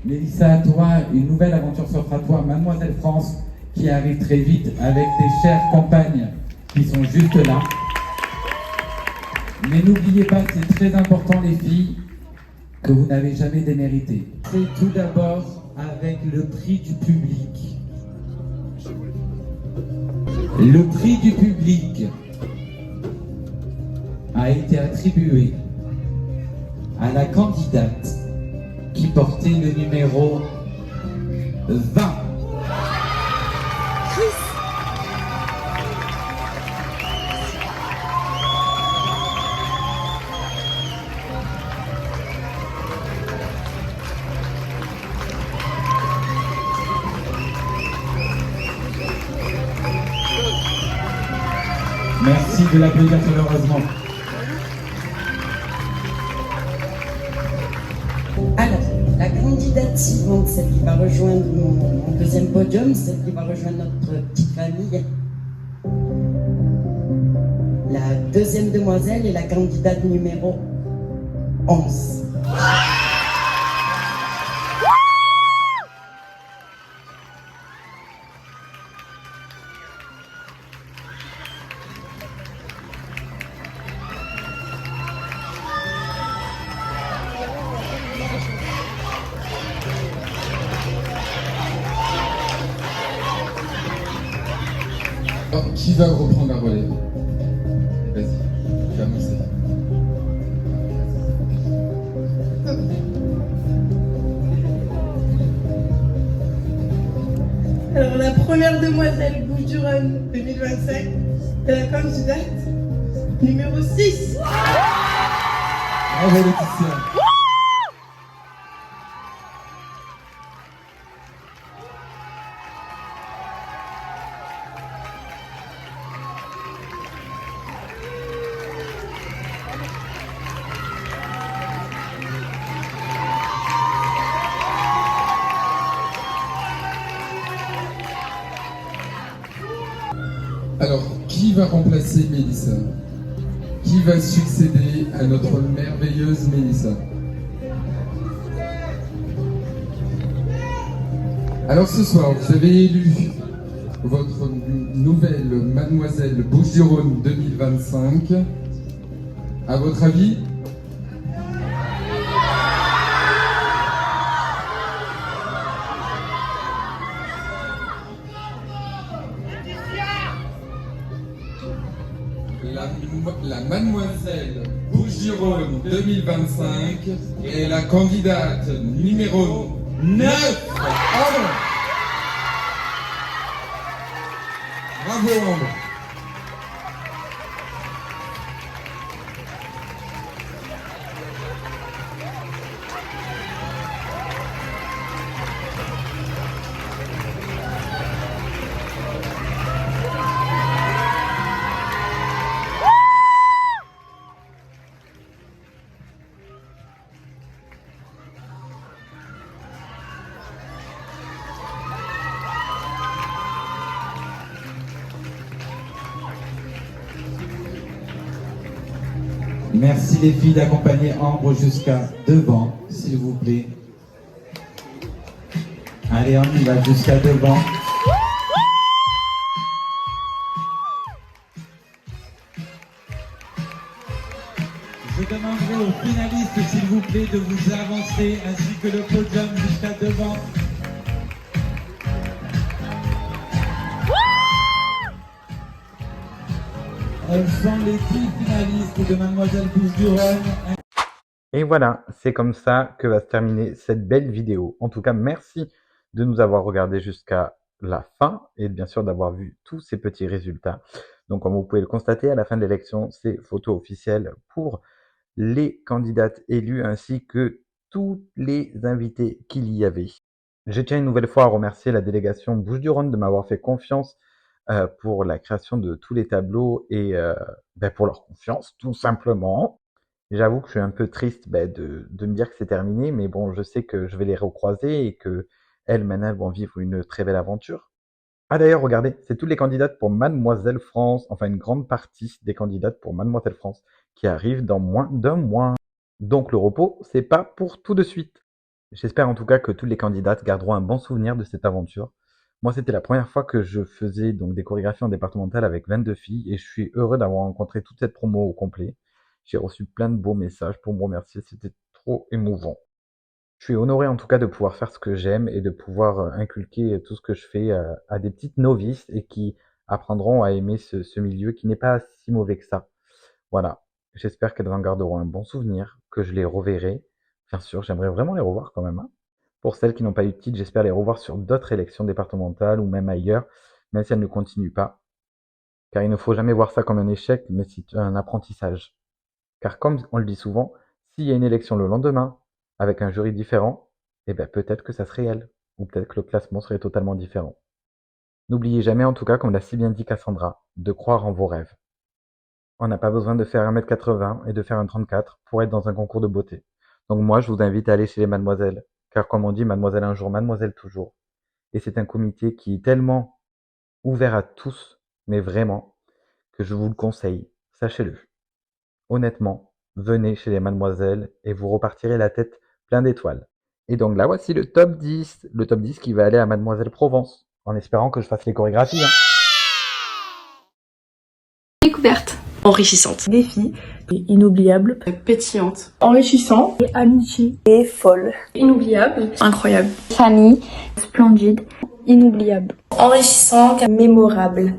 Mélissa, toi, une nouvelle aventure s'offre à toi, Mademoiselle France, qui arrive très vite avec tes chères compagnes qui sont juste là. Mais n'oubliez pas, c'est très important les filles, que vous n'avez jamais démérité. C'est tout d'abord avec le prix du public. Le prix du public a été attribué à la candidate qui portait le numéro 20. Merci de l'applaudir chaleureusement. Alors, la candidate suivante, celle qui va rejoindre mon deuxième podium, celle qui va rejoindre notre petite famille. La deuxième demoiselle est la candidate numéro 11. Alors, qui va reprendre la relève? Vas-y, tu vas annoncer. Alors, la première demoiselle Bouches-du-Rhône 2025 est la candidate numéro 6. Bravo Laetitia. Alors, qui va remplacer Mélissa? Qui va succéder à notre merveilleuse Mélissa? Alors ce soir, vous avez élu votre nouvelle Mademoiselle Bouches-du-Rhône 2025. À votre avis? La Mademoiselle Bouches-du-Rhône 2025 est la candidate numéro 9. Bravo Ambre. Merci les filles d'accompagner Ambre jusqu'à devant, s'il vous plaît. Allez, on y va jusqu'à devant. Je demanderai aux finalistes, s'il vous plaît, de vous avancer, ainsi que le podium jusqu'à devant. Elles sont les 10 finalistes de Mademoiselle Bouches-du-Rhône. Et voilà, c'est comme ça que va se terminer cette belle vidéo. En tout cas, merci de nous avoir regardé jusqu'à la fin et bien sûr d'avoir vu tous ces petits résultats. Donc comme vous pouvez le constater, à la fin de l'élection, c'est photo officielle pour les candidates élues ainsi que tous les invités qu'il y avait. Je tiens une nouvelle fois à remercier la délégation Bouches-du-Rhône de m'avoir fait confiance pour la création de tous les tableaux et pour leur confiance, tout simplement. J'avoue que je suis un peu triste de me dire que c'est terminé, mais bon, je sais que je vais les recroiser et que elles, maintenant, elles vont vivre une très belle aventure. Ah d'ailleurs, regardez, c'est toutes les candidates pour Mademoiselle France, enfin une grande partie des candidates pour Mademoiselle France qui arrivent dans moins d'un mois. Donc le repos, c'est pas pour tout de suite. J'espère en tout cas que toutes les candidates garderont un bon souvenir de cette aventure. Moi, c'était la première fois que je faisais donc des chorégraphies en départementale avec 22 filles et je suis heureux d'avoir rencontré toute cette promo au complet. J'ai reçu plein de beaux messages pour me remercier, c'était trop émouvant. Je suis honoré en tout cas de pouvoir faire ce que j'aime et de pouvoir inculquer tout ce que je fais à des petites novices et qui apprendront à aimer ce milieu qui n'est pas si mauvais que ça. Voilà, j'espère qu'elles en garderont un bon souvenir, que je les reverrai. Bien sûr, j'aimerais vraiment les revoir quand même, hein. Pour celles qui n'ont pas eu de titre, j'espère les revoir sur d'autres élections départementales ou même ailleurs, même si elles ne continuent pas. Car il ne faut jamais voir ça comme un échec, mais c'est un apprentissage. Car comme on le dit souvent, s'il y a une élection le lendemain, avec un jury différent, eh ben peut-être que ça serait elle, ou peut-être que le classement serait totalement différent. N'oubliez jamais en tout cas, comme l'a si bien dit Cassandra, de croire en vos rêves. On n'a pas besoin de faire 1m80 et de faire un 34 pour être dans un concours de beauté. Donc moi, je vous invite à aller chez les mademoiselles, car comme on dit, mademoiselle un jour, mademoiselle toujours. Et c'est un comité qui est tellement ouvert à tous, mais vraiment, que je vous le conseille, sachez-le. Honnêtement, venez chez les mademoiselles et vous repartirez la tête plein d'étoiles. Et donc là, voici le top 10 qui va aller à Mademoiselle Provence, en espérant que je fasse les chorégraphies. Découverte. Enrichissante. Défi. Inoubliable. Pétillante. Enrichissant. Et amitié. Et folle. Inoubliable. Incroyable. Famille. Splendide. Inoubliable. Enrichissant. Mémorable.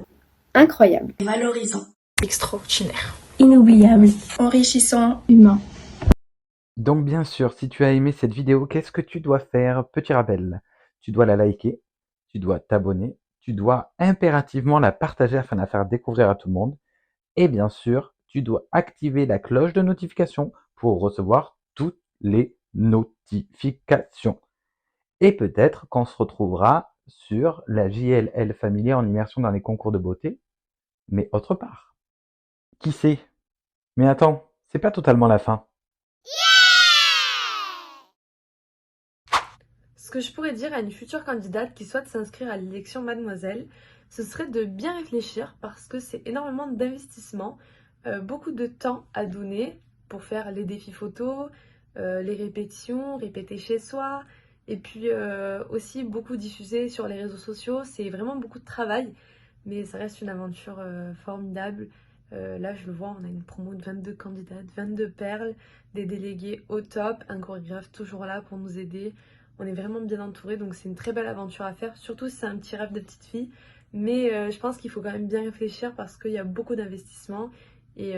Incroyable. Valorisant. Extraordinaire. Inoubliable. Enrichissant. Humain. Donc bien sûr, si tu as aimé cette vidéo, qu'est-ce que tu dois faire? Petit rappel, tu dois la liker, tu dois t'abonner, tu dois impérativement la partager afin de la faire découvrir à tout le monde. Et bien sûr, tu dois activer la cloche de notification pour recevoir toutes les notifications. Et peut-être qu'on se retrouvera sur la JLL Family en immersion dans les concours de beauté, mais autre part. Qui sait? Mais attends, c'est pas totalement la fin. Ce que je pourrais dire à une future candidate qui souhaite s'inscrire à l'élection Mademoiselle, ce serait de bien réfléchir parce que c'est énormément d'investissement, beaucoup de temps à donner pour faire les défis photos, les répétitions, répéter chez soi, et puis aussi beaucoup diffuser sur les réseaux sociaux. C'est vraiment beaucoup de travail, mais ça reste une aventure formidable. Là, je le vois, on a une promo de 22 candidates, 22 perles, des délégués au top, un chorégraphe toujours là pour nous aider. On est vraiment bien entourés, donc c'est une très belle aventure à faire, surtout si c'est un petit rêve de petite fille. Mais je pense qu'il faut quand même bien réfléchir parce qu'il y a beaucoup d'investissement et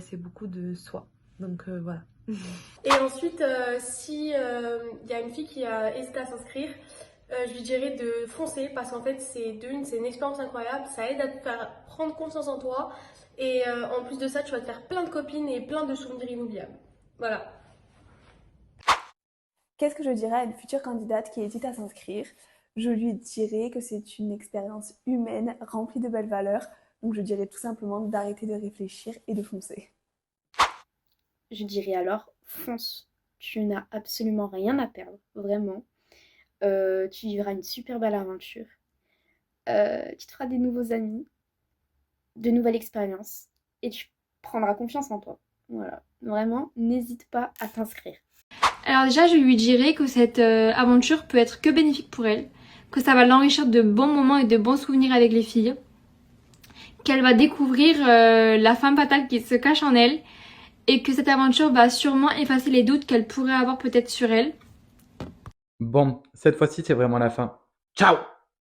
c'est beaucoup de soi. Donc voilà. Et ensuite, si y a une fille qui a hésité à s'inscrire, je lui dirais de foncer parce qu'en fait, c'est une expérience incroyable. Ça aide à te faire prendre confiance en toi. Et en plus de ça, tu vas te faire plein de copines et plein de souvenirs inoubliables. Voilà. Qu'est-ce que je dirais à une future candidate qui hésite à s'inscrire? Je lui dirais que c'est une expérience humaine remplie de belles valeurs. Donc je dirais tout simplement d'arrêter de réfléchir et de foncer. Je dirais alors, fonce. Tu n'as absolument rien à perdre, vraiment. Tu vivras une super belle aventure. Tu te feras des nouveaux amis, de nouvelles expériences et tu prendras confiance en toi. Voilà, vraiment, n'hésite pas à t'inscrire. Alors déjà, je lui dirais que cette aventure peut être que bénéfique pour elle, que ça va l'enrichir de bons moments et de bons souvenirs avec les filles, qu'elle va découvrir la femme fatale qui se cache en elle et que cette aventure va sûrement effacer les doutes qu'elle pourrait avoir peut-être sur elle. Bon, cette fois-ci, c'est vraiment la fin. Ciao!